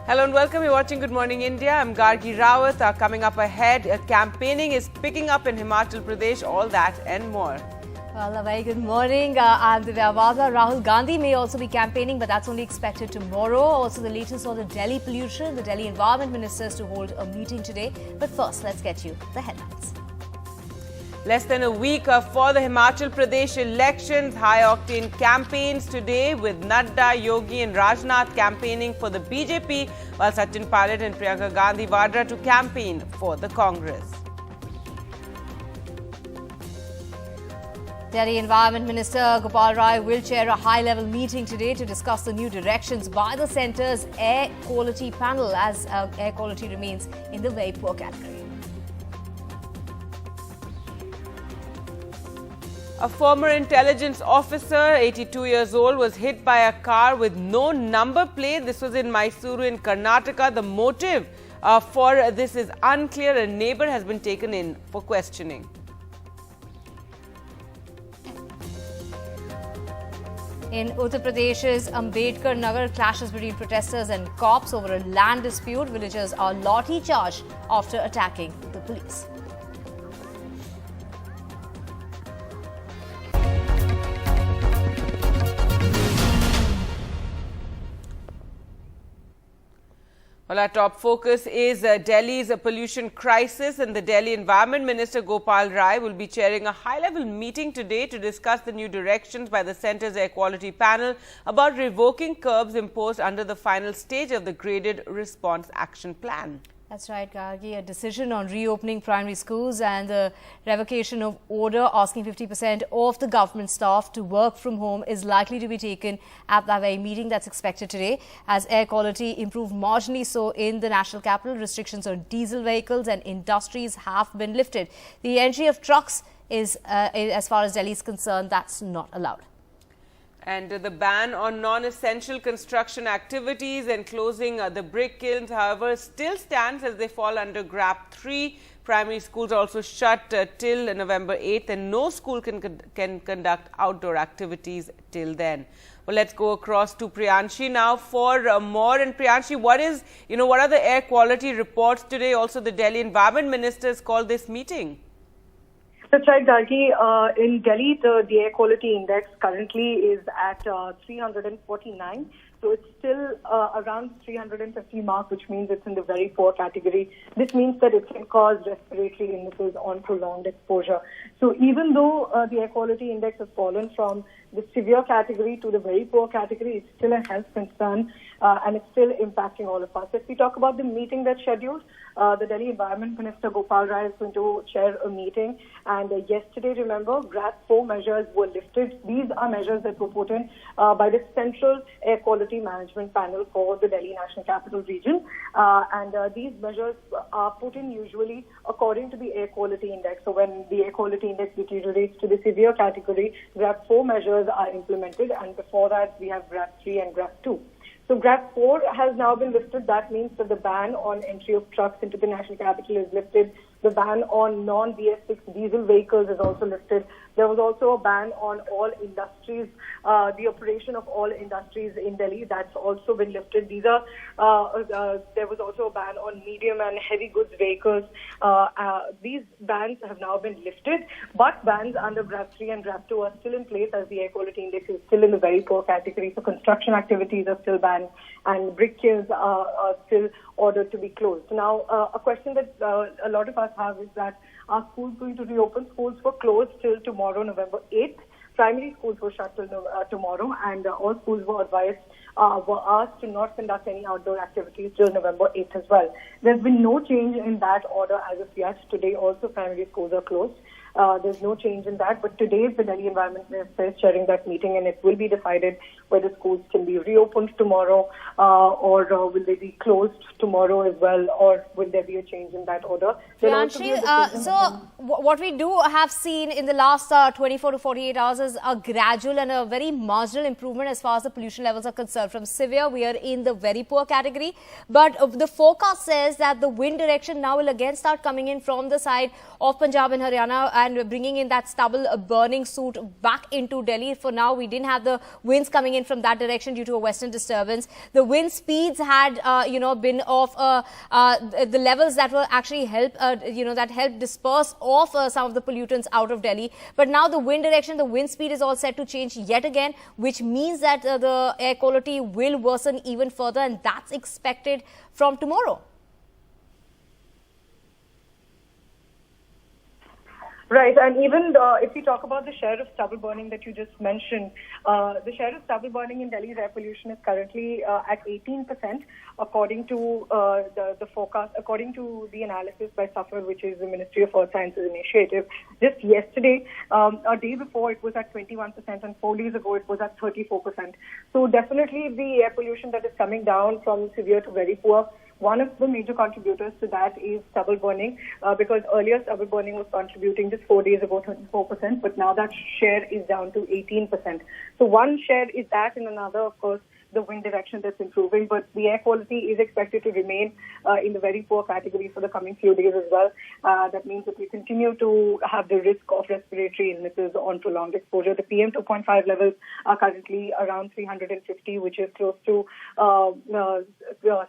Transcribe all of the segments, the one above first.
Hello and welcome. You're watching Good Morning India. I'm Gargi Rawat. Coming up ahead, campaigning is picking up in Himachal Pradesh. All that and more. Well, a very good morning. I'm Divya Wada. Rahul Gandhi may also be campaigning, but that's only expected tomorrow. Also, the latest on the Delhi pollution. The Delhi Environment Minister is to hold a meeting today. But first, let's get you the headlines. Less than a week for the Himachal Pradesh elections. High-octane campaigns today with Nadda, Yogi and Rajnath campaigning for the BJP, while Sachin Pilot and Priyanka Gandhi Vadra to campaign for the Congress. Delhi Environment Minister Gopal Rai will chair a high-level meeting today to discuss the new directions by the centre's air quality panel as air quality remains in the very poor category. A former intelligence officer, 82 years old, was hit by a car with no number plate. This was in Mysuru in Karnataka. The motive for this is unclear. A neighbour has been taken in for questioning. In Uttar Pradesh's Ambedkar Nagar, clashes between protesters and cops over a land dispute. Villagers are lathi charged after attacking the police. Well, our top focus is Delhi's pollution crisis, and the Delhi Environment Minister Gopal Rai will be chairing a high-level meeting today to discuss the new directions by the centre's air quality panel about revoking curbs imposed under the final stage of the graded response action plan. That's right, Gargi. A decision on reopening primary schools and the revocation of order asking 50% of the government staff to work from home is likely to be taken at that very meeting that's expected today. As air quality improved marginally so in the national capital, restrictions on diesel vehicles and industries have been lifted. The entry of trucks is, as far as Delhi is concerned, that's not allowed. And the ban on non-essential construction activities and closing the brick kilns, however, still stands as they fall under GRAP 3. Primary schools are also shut till November 8th, and no school can conduct outdoor activities till then. Well, let's go across to Priyanshi now for more. And Priyanshi, what are the air quality reports today? Also, the Delhi Environment Minister has called this meeting. That's right, Gargi. In Delhi, the air quality index currently is at 349. So it's still around 350 mark, which means it's in the very poor category. This means that it can cause respiratory illnesses on prolonged exposure. So even though the air quality index has fallen from the severe category to the very poor category, it's still a health concern and it's still impacting all of us. If we talk about the meeting that's scheduled, the Delhi Environment Minister Gopal Rai is going to chair a meeting. And yesterday, remember, GRAP 4 measures were lifted. These are measures that were put in by the Central Air Quality Management Panel for the Delhi National Capital Region. These measures are put in usually according to the air quality index. So when the air quality index deteriorates to the severe category, GRAP 4 measures are implemented. And before that, we have GRAP 3 and GRAP 2. So GRAP 4 has now been lifted. That means that the ban on entry of trucks into the national capital is lifted. The ban on non-BS6 diesel vehicles is also lifted. There was also a ban on all industries, the operation of all industries in Delhi. That's also been lifted. There was also a ban on medium and heavy goods vehicles. These bans have now been lifted, but bans under GRAP 3 and GRAP 2 are still in place as the air quality index is still in the very poor category. So construction activities are still banned and brick kilns are still ordered to be closed. Now, a question that a lot of us have is that are schools going to reopen? Schools were closed till tomorrow, November 8th. Primary schools were shut till tomorrow, and all schools were asked to not conduct any outdoor activities till November 8th as well. There's been no change in that order as of yet. Today also primary schools are closed. There's no change in that, but today the Delhi Environment Minister is chairing that meeting, and it will be decided whether schools can be reopened tomorrow or will they be closed tomorrow as well, or will there be a change in that order? Priyanshi, so what we do have seen in the last 24 to 48 hours is a gradual and a very marginal improvement as far as the pollution levels are concerned. From severe, we are in the very poor category, but the forecast says that the wind direction now will again start coming in from the side of Punjab and Haryana and bringing in that stubble burning suit back into Delhi. For now, we didn't have the winds coming in from that direction due to a western disturbance. The wind speeds had, been of the levels that will actually help, that help disperse off some of the pollutants out of Delhi. But now the wind direction, the wind speed is all set to change yet again, which means that the air quality will worsen even further, and that's expected from tomorrow. Right, and even if we talk about the share of stubble burning that you just mentioned, the share of stubble burning in Delhi's air pollution is currently at 18%, according to the forecast, according to the analysis by SAFAR, which is the Ministry of Earth Sciences Initiative. Just yesterday, a day before, it was at 21%, and 4 days ago, it was at 34%. So definitely the air pollution that is coming down from severe to very poor. One of the major contributors to that is stubble burning, because earlier stubble burning was contributing just 4 days ago 34%, but now that share is down to 18%. So one share is that, and another, of course, the wind direction that's improving, but the air quality is expected to remain in the very poor category for the coming few days as well. That means that we continue to have the risk of respiratory illnesses on prolonged exposure. The PM 2.5 levels are currently around 350, which is close to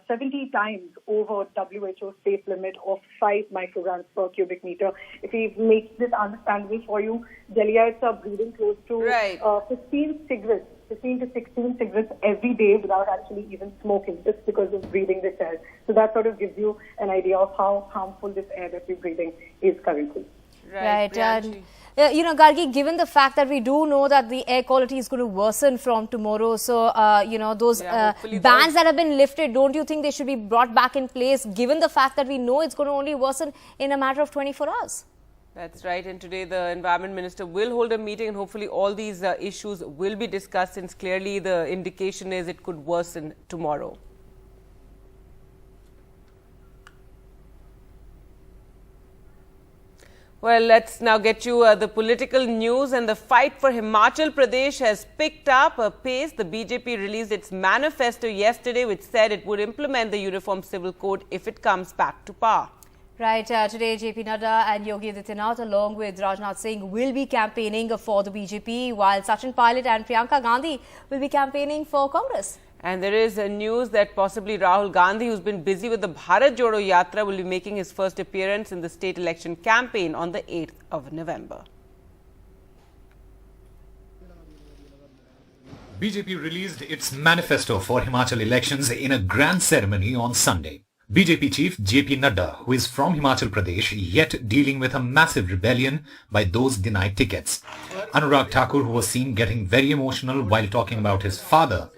70 times over WHO's safe limit of 5 micrograms per cubic meter. If we make this understandable for you, Delhiites are breathing close to 15 to 16 cigarettes every day without actually even smoking, just because of breathing this air. So that sort of gives you an idea of how harmful this air that we're breathing is currently. Right. And, Gargi, given the fact that we do know that the air quality is going to worsen from tomorrow, so, those bans that have been lifted, don't you think they should be brought back in place, given the fact that we know it's going to only worsen in a matter of 24 hours? That's right, and today the Environment Minister will hold a meeting, and hopefully all these issues will be discussed, since clearly the indication is it could worsen tomorrow. Well, let's now get you the political news, and the fight for Himachal Pradesh has picked up a pace. The BJP released its manifesto yesterday, which said it would implement the Uniform Civil Code if it comes back to power. Right, today JP Nadda and Yogi Adityanath along with Rajnath Singh will be campaigning for the BJP, while Sachin Pilot and Priyanka Gandhi will be campaigning for Congress. And there is news that possibly Rahul Gandhi, who's been busy with the Bharat Jodo Yatra, will be making his first appearance in the state election campaign on the 8th of November. BJP released its manifesto for Himachal elections in a grand ceremony on Sunday. BJP chief JP Nadda, who is from Himachal Pradesh, yet dealing with a massive rebellion by those denied tickets. Anurag Thakur, who was seen getting very emotional while talking about his father.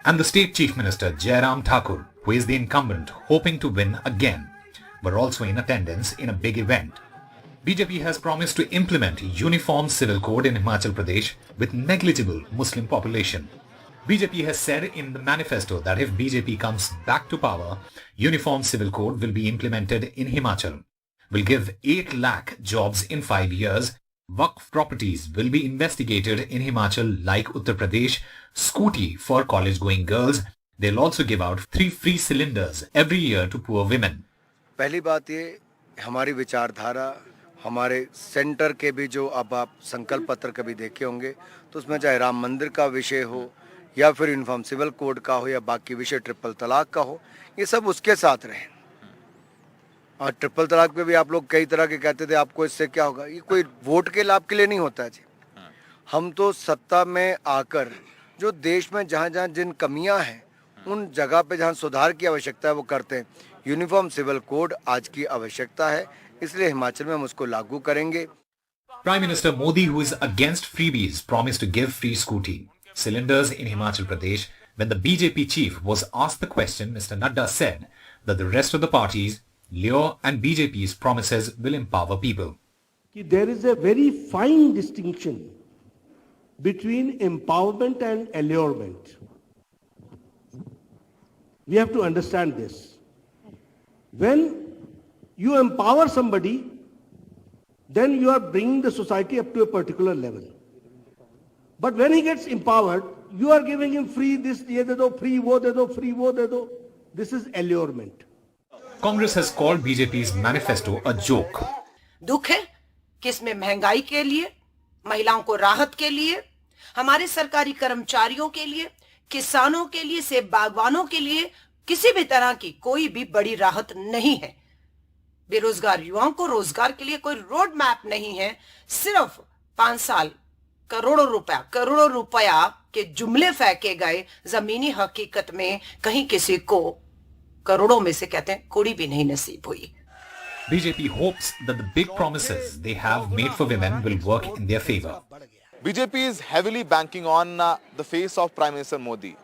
And the state chief minister Jairam Thakur, who is the incumbent, hoping to win again, were also in attendance in a big event. BJP has promised to implement Uniform Civil Code in Himachal Pradesh with negligible Muslim population. BJP has said in the manifesto that if BJP comes back to power, Uniform Civil Code will be implemented in Himachal, will give 8 lakh jobs in 5 years, Waqf properties will be investigated in Himachal like Uttar Pradesh, scooty for college-going girls. They'll also give out 3 free cylinders every year to poor women. पहली बात ये हमारी विचारधारा हमारे centre के भी जो अब आप संकल्प पत्र कभी देखे होंगे तो उसमें चाहे राम मंदिर का विषय हो या फिर यूनिफॉर्म सिविल कोड का हो या बाकी विषय ट्रिपल तलाक का हो, ये सब उसके साथ रहे। और ट्रिपल तलाक पे भी आप लोग कई तरह के कहते थे आपको इससे क्या होगा, ये कोई वोट के लाभ के लिए नहीं होता है जी। हम तो सत्ता में आकर जो देश में जहाँ जहाँ जिन कमियाँ हैं उन जगह पे जहाँ सुधार की आवश्यकता है वो करते हैं। यूनिफॉर्म सिविल कोड आज की आवश्यकता है, इसलिए हिमाचल में हम उसको लागू करेंगे। Prime Minister Modi, who is against freebies, promised to give free scooty cylinders in Himachal Pradesh. When the BJP chief was asked the question, Mr. Nadda said that the rest of the parties, Leo and BJP's promises will empower people. There is a very fine distinction between empowerment and allurement. We have to understand this. When you empower somebody, then you are bringing the society up to a particular level. But when he gets empowered, you are giving him free this, ye de do, free wo de do, free wo de do. This is allurement. Congress has called BJP's manifesto a joke. दुख है कि इसमें महंगाई के लिए, महिलाओं को राहत के लिए, हमारे सरकारी कर्मचारियों के लिए, किसानों के लिए, सेब बागवानों के लिए किसी भी तरह की कोई भी बड़ी राहत नहीं है। बेरोजगार युवाओं को रोजगार के लिए कोई रोड मैप नहीं है। सिर्फ 5 साल करोड़ों रुपया के जुमले फेंके गए। जमीनी हकीकत में कहीं किसी को करोड़ों में से कहते हैं कोड़ी भी नहीं नसीब हुई। BJP hopes that the big promises they have made for women will work in their favor. BJP is heavily banking on the face of Prime Minister Modi,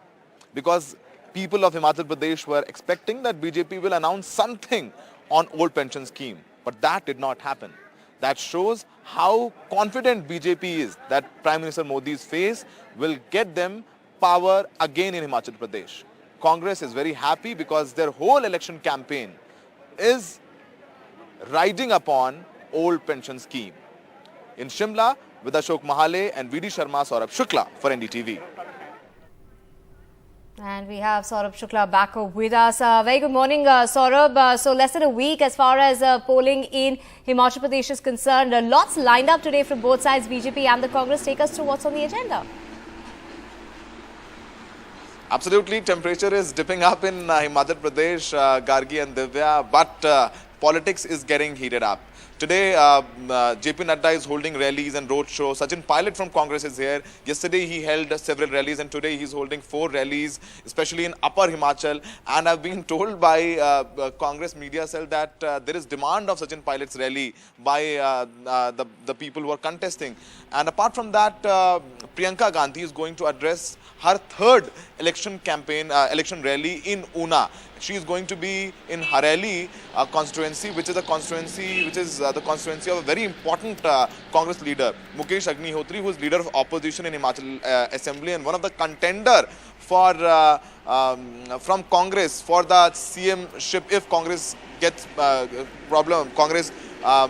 because people of Himachal Pradesh were expecting that BJP will announce something on old pension scheme, but that did not happen. That shows how confident BJP is that Prime Minister Modi's face will get them power again in Himachal Pradesh. Congress is very happy because their whole election campaign is riding upon old pension scheme. In Shimla, with Ashok Mahale and VD Sharma, Saurabh Shukla for NDTV. And we have Saurabh Shukla back with us. Very good morning, Saurabh. So less than a week as far as polling in Himachal Pradesh is concerned. Lots lined up today from both sides, BJP and the Congress. Take us through what's on the agenda. Absolutely, temperature is dipping up in Himachal Pradesh, Gargi and Divya, but politics is getting heated up. Today, JP Nadda is holding rallies and road shows. Sachin Pilot from Congress is here. Yesterday, he held several rallies, and today he's holding 4 rallies, especially in Upper Himachal. And I've been told by Congress media cell that there is demand of Sachin Pilot's rally by the people who are contesting. And apart from that, Priyanka Gandhi is going to address her 3rd election campaign, election rally in Una. She is going to be in Hareli constituency, which is a constituency the constituency of a very important Congress leader, Mukesh Agnihotri, who is leader of opposition in Himachal Assembly and one of the contender for from Congress for the CM-ship if Congress gets Congress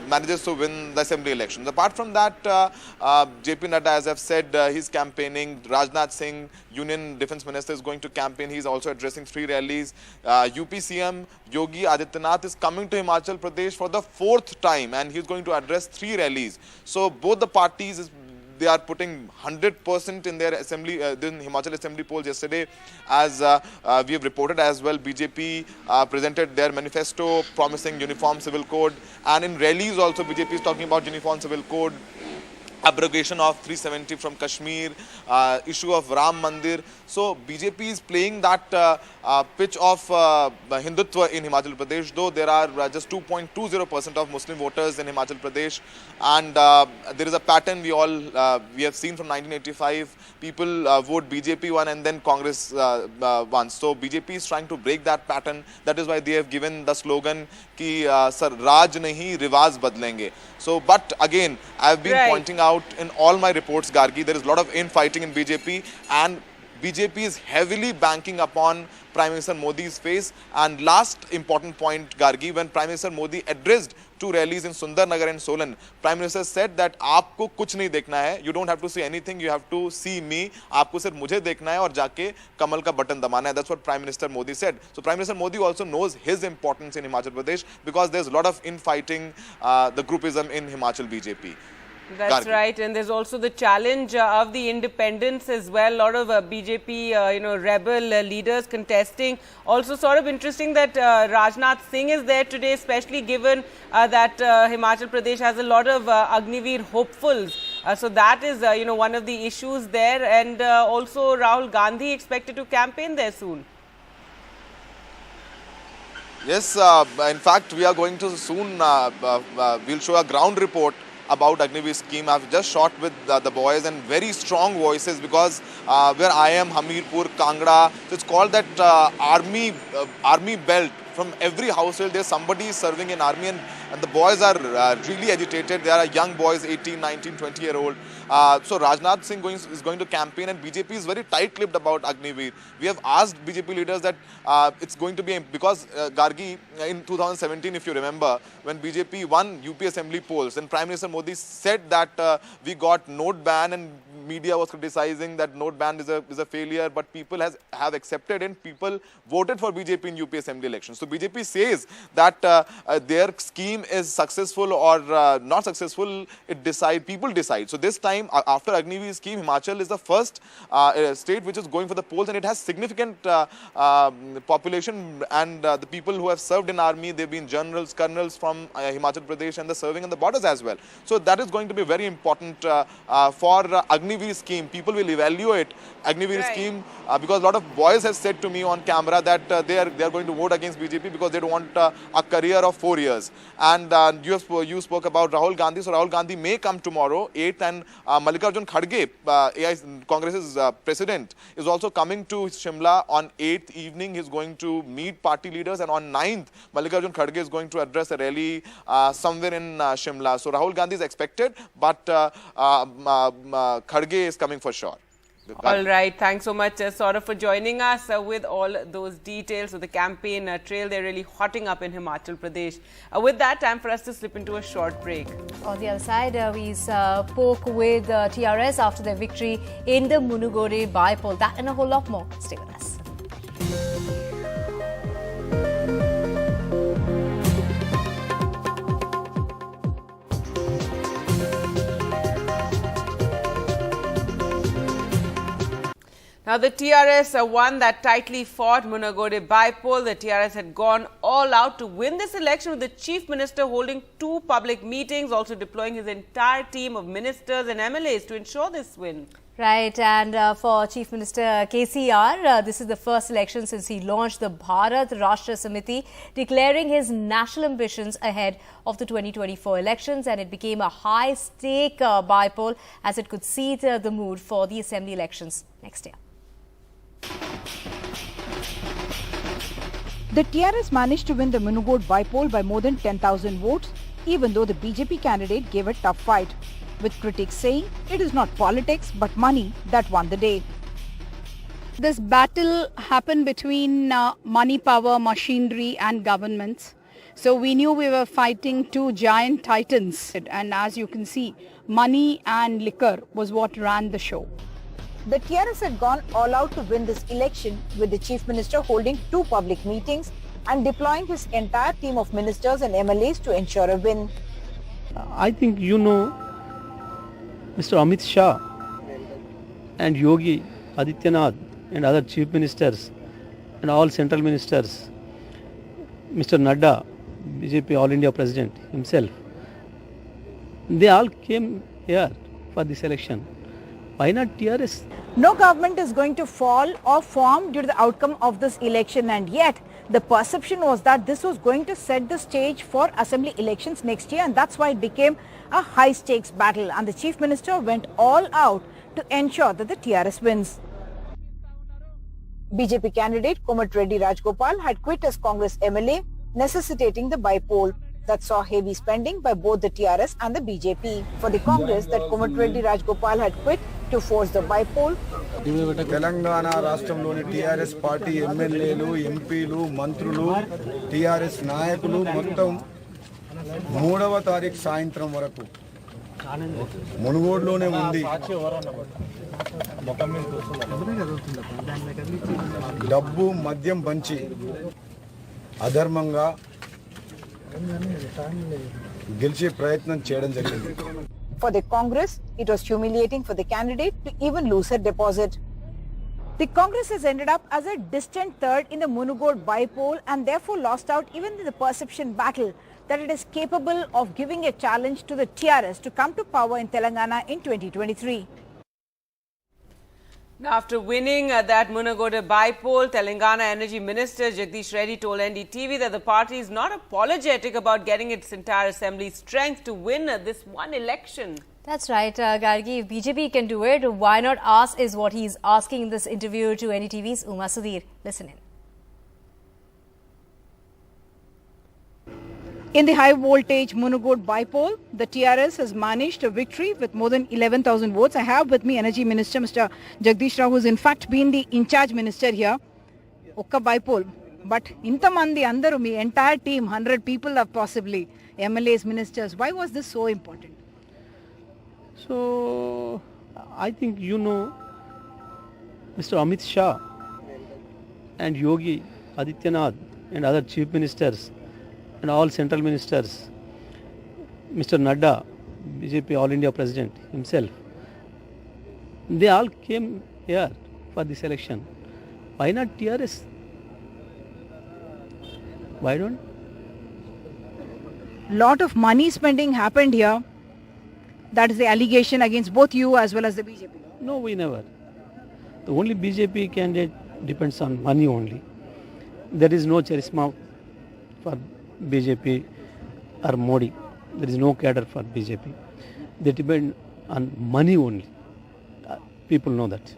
manages to win the assembly elections. Apart from that, JP Nadda, as I've said, he's campaigning. Rajnath Singh, Union Defence Minister, is going to campaign. He's also addressing 3 rallies. UP CM Yogi Adityanath is coming to Himachal Pradesh for the 4th time, and he's going to address 3 rallies. So both the parties they are putting 100% in their assembly, in Himachal Assembly polls yesterday. As we have reported as well, BJP presented their manifesto promising uniform civil code, and in rallies also BJP is talking about uniform civil code, abrogation of 370 from Kashmir, issue of Ram Mandir. So BJP is playing that pitch of Hindutva in Himachal Pradesh, though there are just 2.20% of Muslim voters in Himachal Pradesh, and there is a pattern we have seen from 1985. People vote BJP one and then Congress one. So BJP is trying to break that pattern. That is why they have given the slogan ki sir Raj nahi Riwaz badlenge. So, but again, I have been pointing out in all my reports, Gargi, there is a lot of infighting in BJP, and BJP is heavily banking upon Prime Minister Modi's face. And last important point, Gargi, when Prime Minister Modi addressed 2 rallies in Sundarnagar and Solan, Prime Minister said that aapko kuch nahi dekhna hai, you don't have to see anything, you have to see me, aapko sirf mujhe dekhna hai aur jaake kamal ka button damana hai. That's what Prime Minister Modi said. So Prime Minister Modi also knows his importance in Himachal Pradesh, because there's a lot of infighting, the groupism in Himachal BJP. That's right, and there's also the challenge of the independents as well. A lot of BJP, rebel leaders contesting. Also, sort of interesting that Rajnath Singh is there today, especially given that Himachal Pradesh has a lot of Agniveer hopefuls. So that is, one of the issues there, and also Rahul Gandhi expected to campaign there soon. Yes, in fact, we are going to soon, we'll show a ground report about Agniveer scheme. I've just shot with the boys, and very strong voices, because where I am, Hamirpur, Kangra, so it's called that army belt. From every household, there's somebody serving in army, and the boys are really agitated. They are young boys, 18, 19, 20-year-old. So Rajnath Singh is going to campaign, and BJP is very tight-lipped about Agniveer. We have asked BJP leaders that it's going to be, because Gargi, in 2017, if you remember, when BJP won UP Assembly polls, and Prime Minister Modi said that we got note ban and media was criticizing that note ban is a failure, but people have accepted and people voted for BJP in UP Assembly elections. So BJP says that their scheme is successful or not successful. People decide. So this time, after Agniveer scheme, Himachal is the first state which is going for the polls, and it has significant population, and the people who have served in army, they've been generals, colonels from Himachal Pradesh, and they're serving in the borders as well. So that is going to be very important for Agniveer scheme. People will evaluate Agniveer scheme because a lot of boys have said to me on camera that they are going to vote against BJP because they don't want a career of 4 years. And you spoke about Rahul Gandhi. So Rahul Gandhi may come tomorrow, 8th, and Mallikarjun Kharge, Congress's president, is also coming to Shimla on 8th evening. He's going to meet party leaders, and on 9th, Mallikarjun Kharge is going to address a rally somewhere in Shimla. So Rahul Gandhi is expected, but Kharge is coming for sure. All right. Thanks so much, Saurabh, for joining us with all those details of the campaign trail. They're really hotting up in Himachal Pradesh. With that, time for us to slip into a short break. On the other side, we spoke with TRS after their victory in the Munugode by-poll. That and a whole lot more. Stay with us. Now, the TRS won that tightly fought Munagode by-poll. The TRS had gone all out to win this election, with the Chief Minister holding 2 public meetings, also deploying his entire team of ministers and MLAs to ensure this win. Right, and for Chief Minister KCR, this is the first election since he launched the Bharat Stage Samiti, declaring his national ambitions ahead of the 2024 elections, and it became a high-stake by-poll as it could seat the mood for the assembly elections next year. The TRS managed to win the Munugode by-poll by more than 10,000 votes, even though the BJP candidate gave a tough fight, with critics saying it is not politics but money that won the day. This battle happened between money, power, machinery and governments. So we knew we were fighting 2 giant titans, and as you can see, money and liquor was what ran the show. The TRS had gone all out to win this election, with the Chief Minister holding 2 public meetings and deploying his entire team of ministers and MLAs to ensure a win. I think you know Mr. Amit Shah and Yogi Adityanath and other chief ministers and all central ministers, Mr. Nadda, BJP All India President himself, they all came here for this election. Why not TRS? No government is going to fall or form due to the outcome of this election, and yet the perception was that this was going to set the stage for assembly elections next year, and that's why it became a high stakes battle, and the Chief Minister went all out to ensure that the TRS wins. BJP candidate Komatreddy Rajgopal had quit as Congress MLA, necessitating the by-poll that saw heavy spending by both the TRS and the BJP. For the Congress, that Komatreddy Rajgopal had quit to force the by-poll. Telangana రాష్ట్రంలోని TRS party ఎమ్మెల్యేలు, ఎంపీలు, మంత్రులు, TRS నాయకులు మొత్తం 3వ తారీఖు సాయంత్రం వరకు మునుగోడులోనే ఉండి డబ్బు మద్యం పంచి అధర్మంగా గెలిచే ప్రయత్నం చేయడం జరిగింది. For the Congress, it was humiliating for the candidate to even lose her deposit. The Congress has ended up as a distant third in the Munugode by-poll and therefore lost out even in the perception battle that it is capable of giving a challenge to the TRS to come to power in Telangana in 2023. Now, after winning that Munagode by-poll, Telangana Energy Minister Jagdish Reddy told NDTV that the party is not apologetic about getting its entire assembly strength to win this one election. That's right, Gargi. If BJP can do it, why not us, is what he's asking in this interview to NDTV's Uma Sudhir. Listen in. In the high voltage Munugode by-poll, the TRS has managed a victory with more than 11,000 votes. I have with me Energy Minister Mr. Jagdish Rao, who has in fact been the in-charge minister here. Okka by-poll. But intamandi andaru, me entire team, 100 people are possibly MLAs, ministers. Why was this so important? So I think you know Mr. Amit Shah and Yogi Adityanath and other chief ministers and all central ministers, Mr. Nadda, BJP All India President himself, they all came here for this election. Why not TRS? Why don't? Lot of money spending happened here. That is the allegation against both you as well as the BJP. No, we never. The only BJP candidate depends on money only. There is no charisma for BJP or Modi. There is no cadre for BJP. They depend on money only. People know that.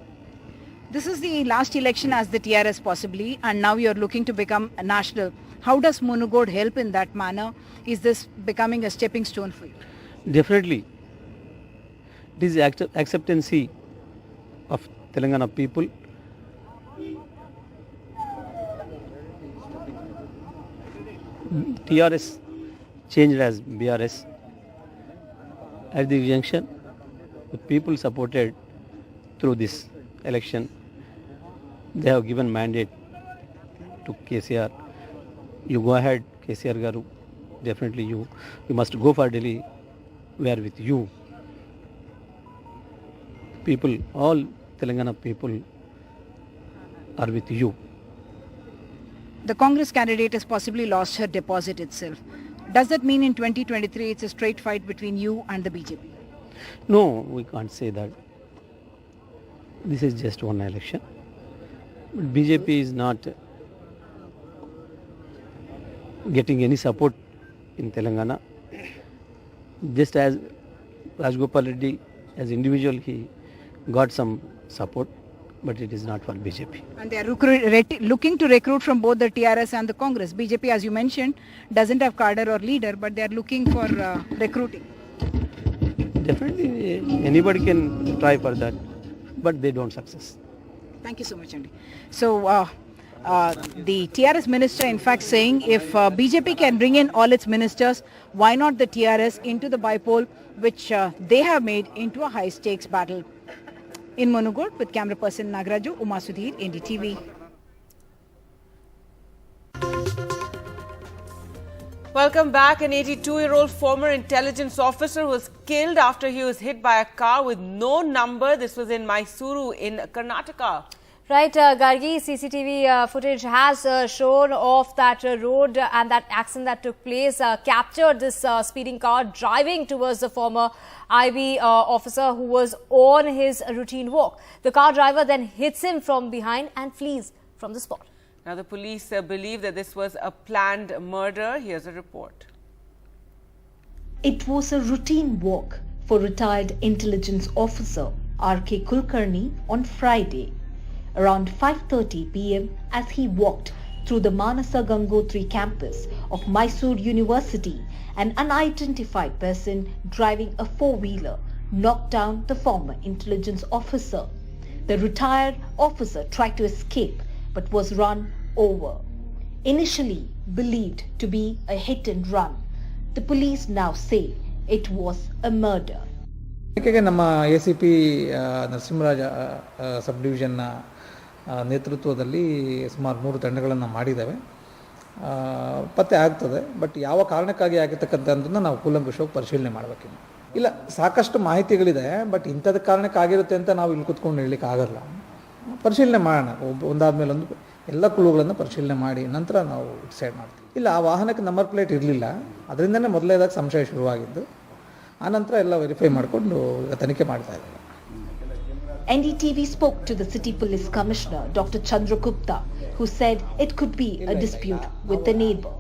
This is the last election as the TRS possibly, and now you are looking to become a national. How does Munugod help in that manner? Is this becoming a stepping stone for you? Definitely. It is acceptancy of Telangana people. TRS changed as BRS. At the junction, the people supported through this election. They have given mandate to KCR. You go ahead, KCR Garu. Definitely you must go for Delhi. We are with you. People, all Telangana people are with you. The Congress candidate has possibly lost her deposit itself. Does that mean in 2023 it's a straight fight between you and the BJP? No, we can't say that. This is just one election. But BJP is not getting any support in Telangana. Just as Rajgopal Reddy, as individual, he got some support, but it is not for BJP. And they are looking to recruit from both the TRS and the Congress. BJP, as you mentioned, doesn't have cadre or leader, but they are looking for recruiting. Definitely, anybody can try for that, but they don't success. Thank you so much, Andy. So, the TRS minister, in fact, saying if BJP can bring in all its ministers, why not the TRS into the bipole, which they have made into a high-stakes battle. In Munugod, with camera person Nagraju, Uma Sudhir, NDTV. Welcome back. An 82-year-old former intelligence officer was killed after he was hit by a car with no number. This was in Mysuru in Karnataka. Right, Gargi, CCTV footage has shown off that road and that accident that took place, captured this speeding car driving towards the former IB officer who was on his routine walk. The car driver then hits him from behind and flees from the spot. Now, the police believe that this was a planned murder. Here's a report. It was a routine walk for retired intelligence officer R.K. Kulkarni on Friday, around 5:30 p.m. as he walked through the Manasa Gangotri campus of Mysore University. An unidentified person driving a four-wheeler knocked down the former intelligence officer. The retired officer tried to escape but was run over. Initially believed to be a hit and run, the police now say it was a murder. ನಮ್ಮ ACP Narasimharaja ಸಬ್ ಡಿವಿಷನ್ನ ನೇತೃತ್ವದಲ್ಲಿ ಸುಮಾರು 3 ತಂಡಗಳನ್ನು ಮಾಡಿದ್ದೇವೆ. ಪತ್ತೆ ಆಗ್ತದೆ, but ಯಾವ ಕಾರಣಕ್ಕಾಗಿ ಆಗಿರ್ತಕ್ಕಂಥದ್ದನ್ನು ನಾವು ಕೂಲಂಕುಷವಾಗಿ ಪರಿಶೀಲನೆ ಮಾಡಬೇಕಿಲ್ಲ. ಇಲ್ಲ, ಸಾಕಷ್ಟು ಮಾಹಿತಿಗಳಿದೆ, ಬಟ್ ಇಂಥದ ಕಾರಣಕ್ಕಾಗಿರುತ್ತೆ ಅಂತ ನಾವು ಇಲ್ಲಿ ಕೂತ್ಕೊಂಡು ಹೇಳಲಿಕ್ಕೆ ಆಗಲ್ಲ. ಪರಿಶೀಲನೆ ಮಾಡೋಣ, ಒಂದಾದ್ಮೇಲೆ ಒಂದು ಎಲ್ಲ ಕ್ಲೂಗಳನ್ನು ಪರಿಶೀಲನೆ ಮಾಡಿ ನಂತರ ನಾವು ಡಿಸೈಡ್ ಮಾಡ್ತೀವಿ. ಇಲ್ಲ, ಆ ವಾಹನಕ್ಕೆ ನಂಬರ್ ಪ್ಲೇಟ್ ಇರಲಿಲ್ಲ, ಅದರಿಂದನೇ ಮೊದಲನೇದಾಗಿ ಸಂಶಯ ಶುರುವಾಗಿದ್ದು. ಆನಂತರ ಎಲ್ಲ ವೆರಿಫೈ ಮಾಡಿಕೊಂಡು ತನಿಖೆ ಮಾಡ್ತಾ ಇದ್ದಾರೆ. NDTV spoke to the City Police Commissioner, Dr. Chandragupta, who said it could be a dispute with the neighbor.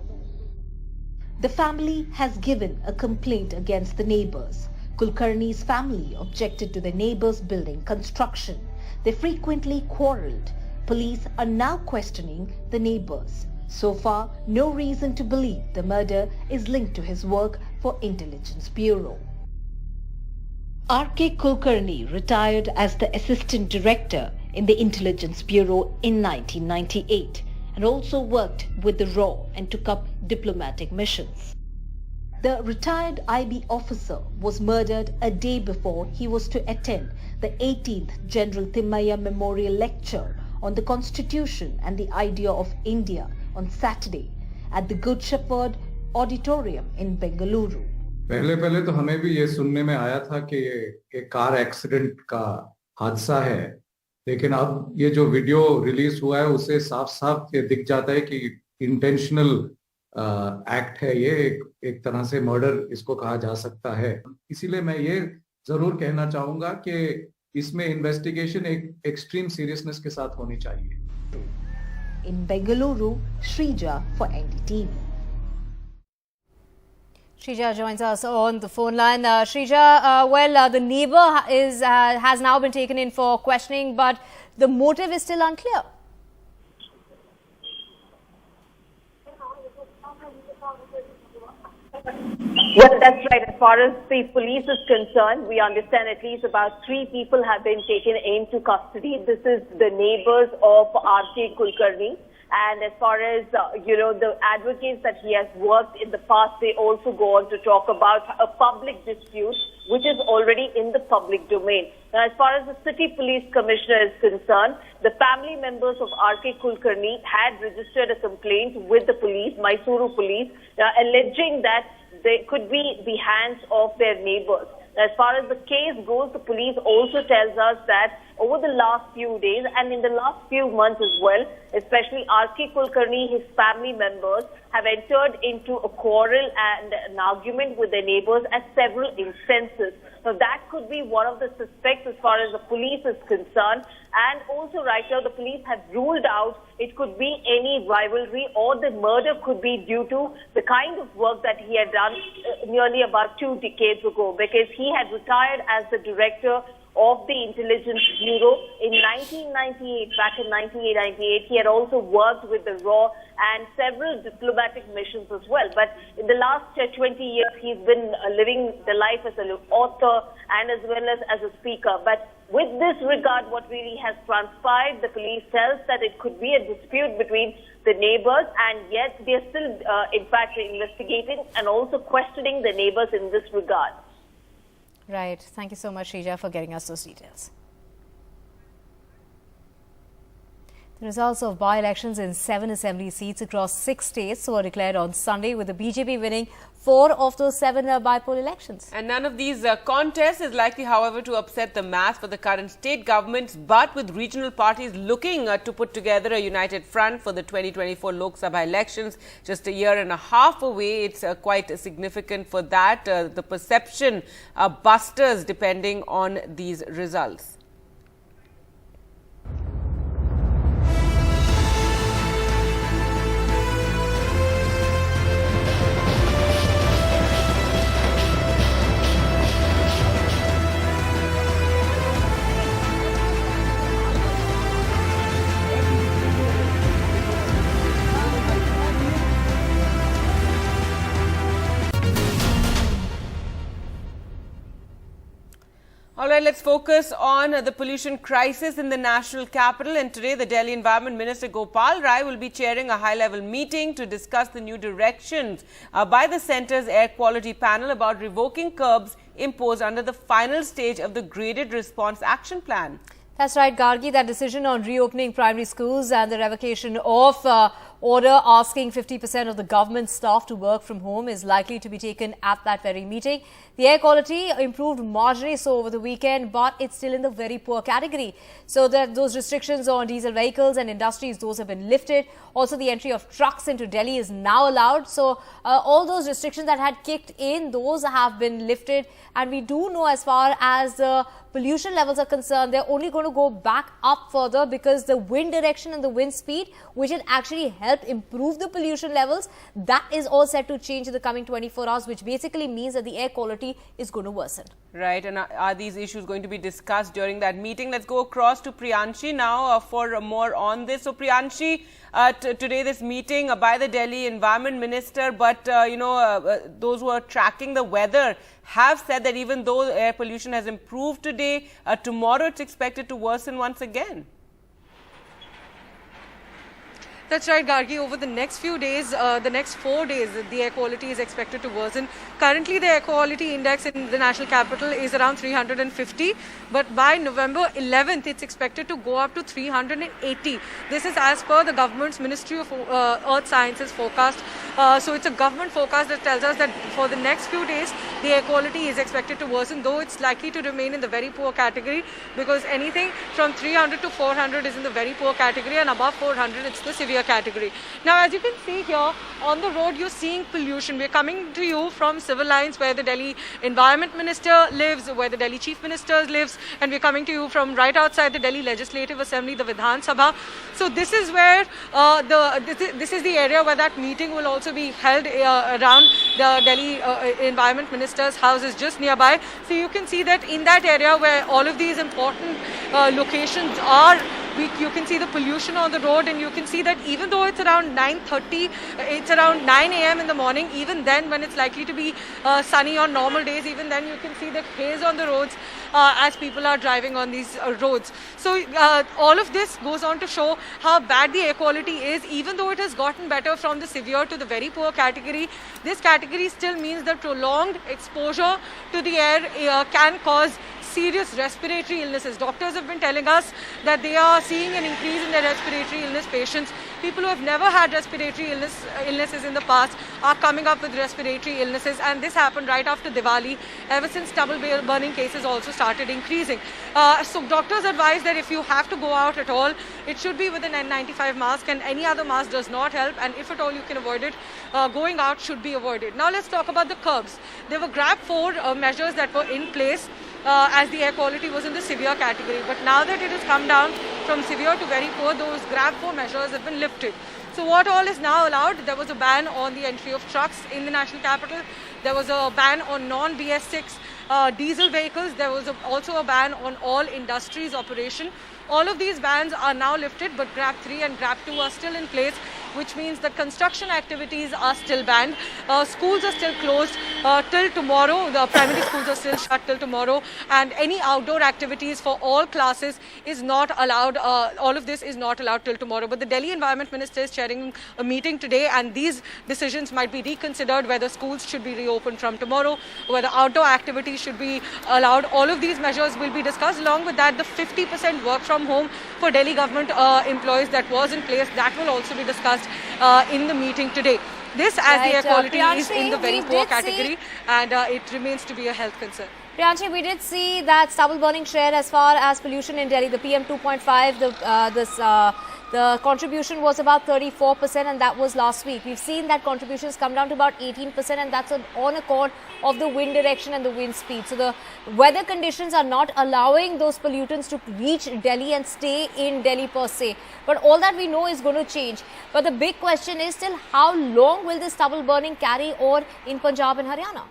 The family has given a complaint against the neighbors. Kulkarni's family objected to the neighbors' building construction. They frequently quarreled. Police are now questioning the neighbors. So far, no reason to believe the murder is linked to his work for Intelligence Bureau. R.K. Kulkarni retired as the Assistant Director in the Intelligence Bureau in 1998 and also worked with the RAW and took up diplomatic missions. The retired IB officer was murdered a day before he was to attend the 18th General Thimmaiya Memorial Lecture on the Constitution and the Idea of India on Saturday at the Good Shepherd Auditorium in Bengaluru. पहले तो हमें भी ये सुनने में आया था कि ये एक कार एक्सीडेंट का हादसा है, लेकिन अब ये जो वीडियो रिलीज हुआ है उससे साफ-साफ ये दिख जाता है कि इंटेंशनल एक्ट है, ये एक तरह से मर्डर इसको कहा जा सकता है। इसीलिए मैं ये जरूर कहना चाहूंगा कि इसमें इन्वेस्टिगेशन एक एक्सट्रीम सीरियसनेस के साथ होनी चाहिए। In Bengaluru, Shrija for NDTV. Shrija joins us on the phone line. Shrija, the neighbor has now been taken in for questioning, but the motive is still unclear. Well, that's right. As far as the police is concerned, we understand at least about 3 people have been taken into custody. This is the neighbors of R.K. Kulkarni. And as far as, the advocates that he has worked in the past, they also go on to talk about a public dispute, which is already in the public domain. Now, as far as the city police commissioner is concerned, the family members of R.K. Kulkarni had registered a complaint with the police, Mysuru police, alleging that they could be the hands of their neighbors. As far as the case goes, the police also tells us that over the last few days and in the last few months as well, especially R.K. Kulkarni, his family members have entered into a quarrel and an argument with their neighbors at several instances. So that could be one of the suspects as far as the police is concerned. And also right now the police have ruled out it could be any rivalry or the murder could be due to the kind of work that he had done nearly about 2 decades ago, because he had retired as the director of the Intelligence Bureau in 1998. Back in 1998, he had also worked with the RAW and several diplomatic missions as well. But in the last 20 years, he's been living the life as an author and as well as a speaker. But with this regard, what really has transpired, the police tells that it could be a dispute between the neighbors, and yet they're still, in fact, investigating and also questioning the neighbors in this regard. Right. Thank you so much, Shrija, for getting us those details. The results of by-elections in 7 assembly seats across 6 states were declared on Sunday, with the BJP winning 4 of those 7 by-poll elections. And none of these contests is likely, however, to upset the math for the current state governments, but with regional parties looking to put together a united front for the 2024 Lok Sabha elections just a year and a half away, it's quite significant for that. The perception busters depending on these results. All right, let's focus on the pollution crisis in the national capital. And today, the Delhi Environment Minister Gopal Rai will be chairing a high-level meeting to discuss the new directions by the centre's air quality panel about revoking curbs imposed under the final stage of the graded response action plan. That's right, Gargi. That decision on reopening primary schools and the revocation of order asking 50% of the government staff to work from home is likely to be taken at that very meeting. The air quality improved marginally so over the weekend, but it's still in the very poor category. So that those restrictions on diesel vehicles and industries, those have been lifted. Also, the entry of trucks into Delhi is now allowed. So all those restrictions that had kicked in, those have been lifted. And we do know, as far as the pollution levels are concerned, they're only going to go back up further, because the wind direction and the wind speed, which will actually help improve the pollution levels, that is all set to change in the coming 24 hours, which basically means that the air quality is going to worsen. Right. And are these issues going to be discussed during that meeting? Let's go across to Priyanshi now for more on this. So, Priyanshi, today this meeting by the Delhi Environment Minister, but those who are tracking the weather have said that even though air pollution has improved today, tomorrow it's expected to worsen once again. That's right, Gargi. Over the next few days, the next 4 days, the air quality is expected to worsen. Currently, the air quality index in the national capital is around 350, but by November 11th, it's expected to go up to 380. This is as per the government's Ministry of Earth Sciences forecast. So it's a government forecast that tells us that for the next few days, the air quality is expected to worsen, though it's likely to remain in the very poor category, because anything from 300 to 400 is in the very poor category, and above 400 it's the severe category. Now, as you can see here on the road, you're seeing pollution. We're coming to you from civil lines where the Delhi Environment Minister lives, where the Delhi Chief Minister lives, and we're coming to you from right outside the Delhi Legislative Assembly, the Vidhan Sabha. So this is where this is the area where that meeting will also be held around the Delhi Environment Minister's house is just nearby. So you can see that in that area where all of these important locations are, you can see the pollution on the road, and you can see that even though it's around 9:30, it's around 9 a.m. in the morning, even then when it's likely to be sunny on normal days, even then you can see the haze on the roads as people are driving on these roads. So all of this goes on to show how bad the air quality is. Even though it has gotten better from the severe to the very poor category, this category still means that prolonged exposure to the air can cause serious respiratory illnesses. Doctors have been telling us that they are seeing an increase in their respiratory illness patients. People who have never had respiratory illnesses in the past are coming up with respiratory illnesses, and this happened right after Diwali, ever since stubble burning cases also started increasing. So doctors advise that if you have to go out at all, it should be with an N95 mask, and any other mask does not help, and if at all you can avoid it, going out should be avoided. Now let's talk about the curbs. There were GRAB 4 measures that were in place as the air quality was in the severe category. But now that it has come down from severe to very poor, those GRAB 4 measures have been lifted. So what all is now allowed? There was a ban on the entry of trucks in the national capital. There was a ban on non-BS6 diesel vehicles. There was also a ban on all industries operation. All of these bans are now lifted, but GRAB 3 and GRAB 2 are still in place, which means that construction activities are still banned. Schools are still closed till tomorrow. The primary schools are still shut till tomorrow, and any outdoor activities for all classes is not allowed. All of this is not allowed till tomorrow. But the Delhi Environment Minister is chairing a meeting today, and these decisions might be reconsidered, whether schools should be reopened from tomorrow, whether outdoor activities should be allowed. All of these measures will be discussed. Along with that, the 50% work from home for Delhi government employees that was in place, that will also be discussed in the meeting today. This, as the air quality is in the very poor category, and it remains to be a health concern. Priyanshi, we did see that stubble burning share as far as pollution in Delhi, the PM 2.5, the contribution was about 34%, and that was last week. We've seen that contributions come down to about 18%, and that's on account of the wind direction and the wind speed. So the weather conditions are not allowing those pollutants to reach Delhi and stay in Delhi per se. But all that we know is going to change. But the big question is still, how long will this stubble burning carry on in Punjab and Haryana?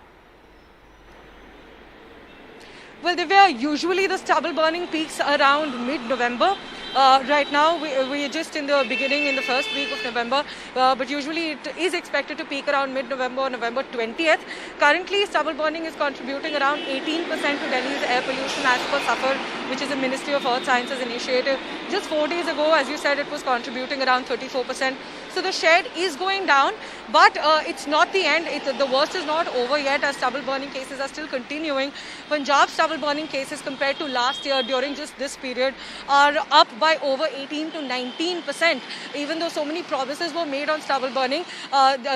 Well, Divya, usually the stubble burning peaks around mid-November. Right now, we are just in the beginning, in the first week of November, but usually it is expected to peak around mid-November or November 20th. Currently, stubble burning is contributing around 18% to Delhi's air pollution as per SAFAR, which is a Ministry of Earth Sciences initiative. Just 4 days ago, as you said, it was contributing around 34%. So the share is going down, but it's not the end. The worst is not over yet, as stubble burning cases are still continuing. Punjab stubble burning cases compared to last year during just this period are up by over 18 to 19%. Even though so many promises were made on stubble burning,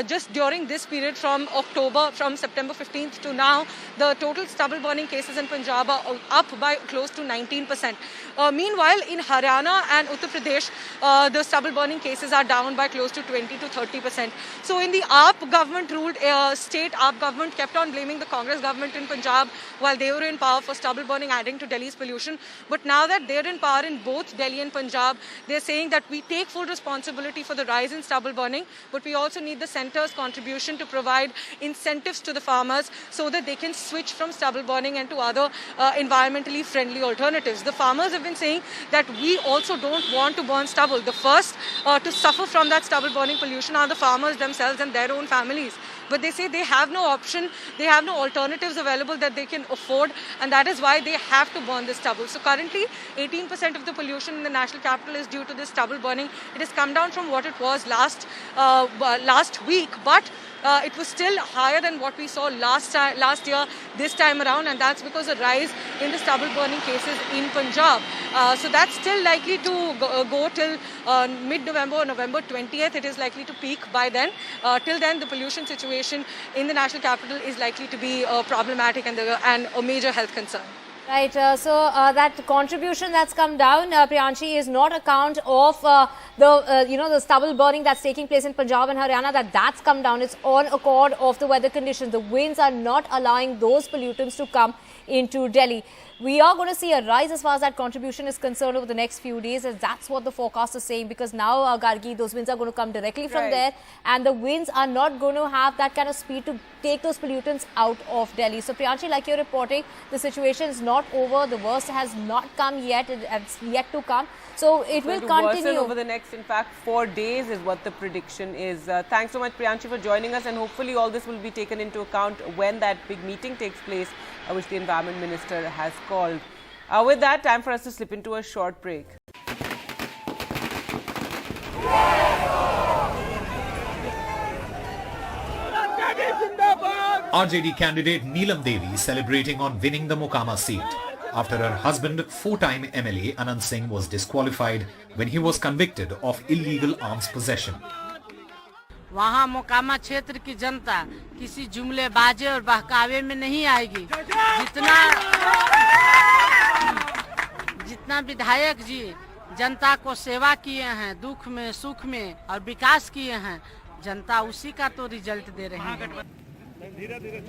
just during this period from September 15th to now, the total stubble burning cases in Punjab are up by close to 19%. Meanwhile, in Haryana and Uttar Pradesh, the stubble burning cases are down by close to 20 to 30%. So in the AAP government ruled state, AAP government kept on blaming the Congress government in Punjab while they were in power for stubble burning adding to Delhi's pollution. But now that they're in power in both Delhi and Punjab, they're saying that we take full responsibility for the rise in stubble burning, but we also need the centre's contribution to provide incentives to the farmers so that they can switch from stubble burning and to other environmentally friendly alternatives. The farmers have been saying that we also don't want to burn stubble. The first to suffer from that stubble burning pollution are the farmers themselves and their own families. but they say they have no option, they have no alternatives available that they can afford, and that is why they have to burn this stubble. So currently 18% of the pollution in the national capital is due to this stubble burning. It has come down from what it was last week, but it was still higher than what we saw last year this time around, and that's because of a rise in the stubble burning cases in Punjab. So that's still likely to go till mid-November or November 20th. It is likely to peak by then. Till then, the pollution situation in the national capital is likely to be problematic and a major health concern. Right, so that contribution that's come down, Priyanshi, is not account of the stubble burning that's taking place in Punjab and Haryana. That's come down. It's on accord of the weather conditions. The winds are not allowing those pollutants to come into Delhi. We are going to see a rise as far as that contribution is concerned over the next few days, as that's what the forecast is saying, because now, Gargi, those winds are going to come directly from there, and the winds are not going to have that kind of speed to take those pollutants out of Delhi. So, Priyanshi, like you're reporting, the situation is not over. The worst has not come yet. It's yet to come. So, it will continue. Over the next, in fact, 4 days is what the prediction is. Thanks so much, Priyanshi, for joining us, and hopefully all this will be taken into account when that big meeting takes place, which the Environment Minister has called. With that, time for us to slip into a short break. RJD candidate Neelam Devi celebrating on winning the Mokama seat after her husband, 4-time MLA Anand Singh, was disqualified when he was convicted of illegal arms possession. वहाँ मोकामा क्षेत्र की जनता किसी जुमलेबाजी और बहकावे में नहीं आएगी। जितना विधायक जी जनता को सेवा किए हैं, दुख में सुख में और विकास किए हैं, जनता उसी का तो रिजल्ट दे रही है।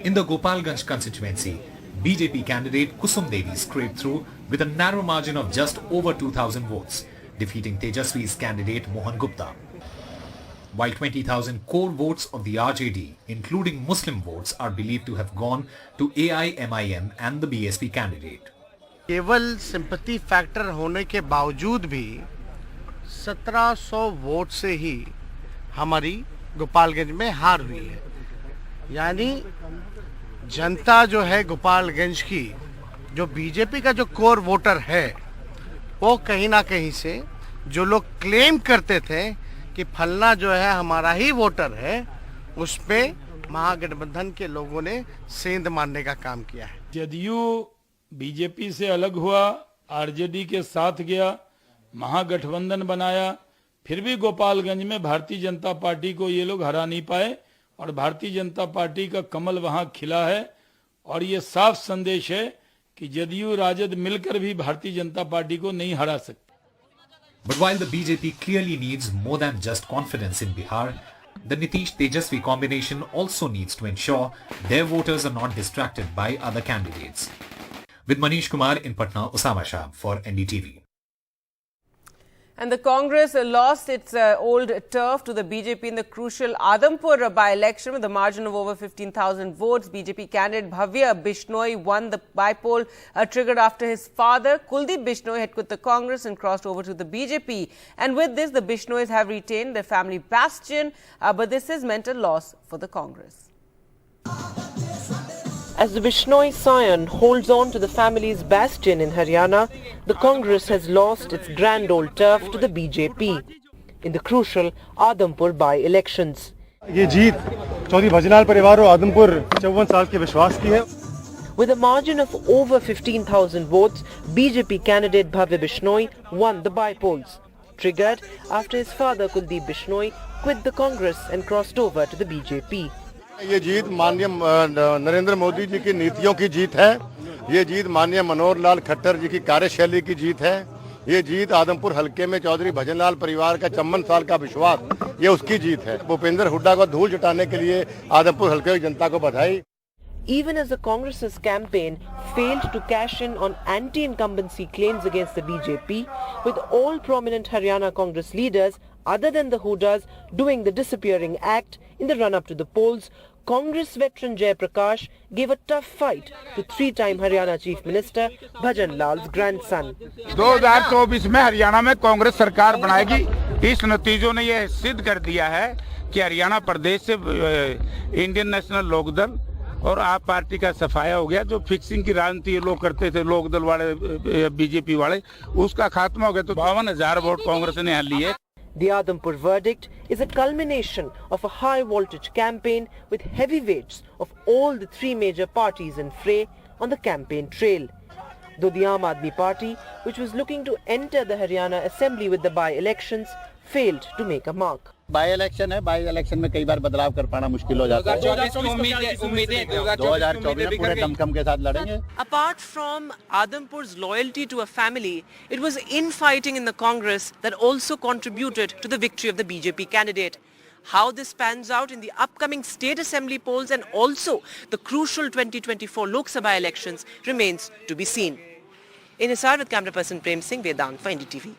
In the Gopalganj constituency, BJP candidate Kusum Devi scraped through with a narrow margin of just over 2,000 votes, defeating Tejaswi's candidate Mohan Gupta. While 20,000 core votes of the RJD, including Muslim votes, are believed to have gone to AIMIM and the BSP candidate. केवल sympathy factor होने के बावजूद भी 1700 vote से ही हमारी गोपालगंज में हार हुई है। यानी जनता जो है गोपालगंज की, जो बीजेपी का जो कोर वोटर है, वो कहीं ना कहीं से जो लोग क्लेम करते थे कि फलना जो है हमारा ही वोटर है, उस पे महागठबंधन के लोगों ने सेंध मारने का काम किया है। जदयू बीजेपी से अलग हुआ, आरजेडी के साथ गया, महागठबंधन बनाया, फिर भी गोपालगंज में भारतीय जनता पार्टी को ये लोग हरा नहीं पाए और भारतीय जनता पार्टी का कमल वहां खिला है। और ये साफ संदेश है कि जदयू राजद मिलकर भी भारतीय जनता पार्टी को नहीं हरा सकते। But while the BJP clearly needs more than just confidence in Bihar, the Nitish-Tejaswi combination also needs to ensure their voters are not distracted by other candidates. With Manish Kumar in Patna, Osama Shah for NDTV. And the Congress lost its old turf to the BJP in the crucial Adampur by-election with a margin of over 15,000 votes. BJP candidate Bhavya Bishnoi won the by-poll triggered after his father, Kuldeep Bishnoi, had quit the Congress and crossed over to the BJP. And with this, the Bishnois have retained their family bastion, but this has meant a loss for the Congress. As the Bishnoi scion holds on to the family's bastion in Haryana, the Congress has lost its grand old turf to the BJP in the crucial Adampur by-elections. ये जीत चौधरी भजनलाल परिवार और आदमपुर 54 साल के विश्वास की है। With a margin of over 15,000 votes, BJP candidate Bhavya Bishnoi won the by-polls, triggered after his father Kuldeep Bishnoi quit the Congress and crossed over to the BJP. ये जीत माननीय नरेंद्र मोदी जी की नीतियों की जीत है। ये जीत माननीय मनोहर लाल खट्टर जी की कार्यशैली की जीत है। ये जीत आदमपुर हलके में चौधरी भजनलाल परिवार का 54 साल का विश्वास, ये उसकी जीत है। भूपेंद्र हुड्डा को धूल चटाने के लिए आदमपुर हलके की जनता को बधाई। Even as the Congress's campaign failed to cash in on anti-incumbency claims against the BJP, with all prominent Haryana Congress leaders other than the Hoodas doing the disappearing act in the run-up to the polls, Congress veteran Jai Prakash gave a tough fight to three-time Haryana Chief Minister Bhajan Lal's grandson. 2024 में हरियाणा में कांग्रेस सरकार बनाएगी। इस नतीजों ने यह सिद्ध कर दिया है कि हरियाणा प्रदेश से इंडियन नेशनल लोकदल और आप पार्टी का सफाया हो गया। जो फिक्सिंग की राजनीति ये लोग करते थे, लोकदल वाले बीजेपी वाले, उसका खात्मा हो गया। तो 52,000 वोट कांग्रेस ने यहाँ लिए। The Adampur verdict is a culmination of a high-voltage campaign with heavyweights of all the three major parties in fray on the campaign trail. Though the Aam Aadmi Party, which was looking to enter the Haryana Assembly with the by-elections, failed to make a mark. By election है, by election में कई बार बदलाव कर पाना मुश्किल हो जाता है। 2024 में पूरे दमखम के साथ लड़ेंगे। Apart from Adampur's loyalty to a family, it was infighting in the Congress that also contributed to the victory of the BJP candidate. How this pans out in the upcoming state assembly polls and also the crucial 2024 Lok Sabha elections remains to be seen. In Hisar with camera person Prem Singh, Vedant for NDTV.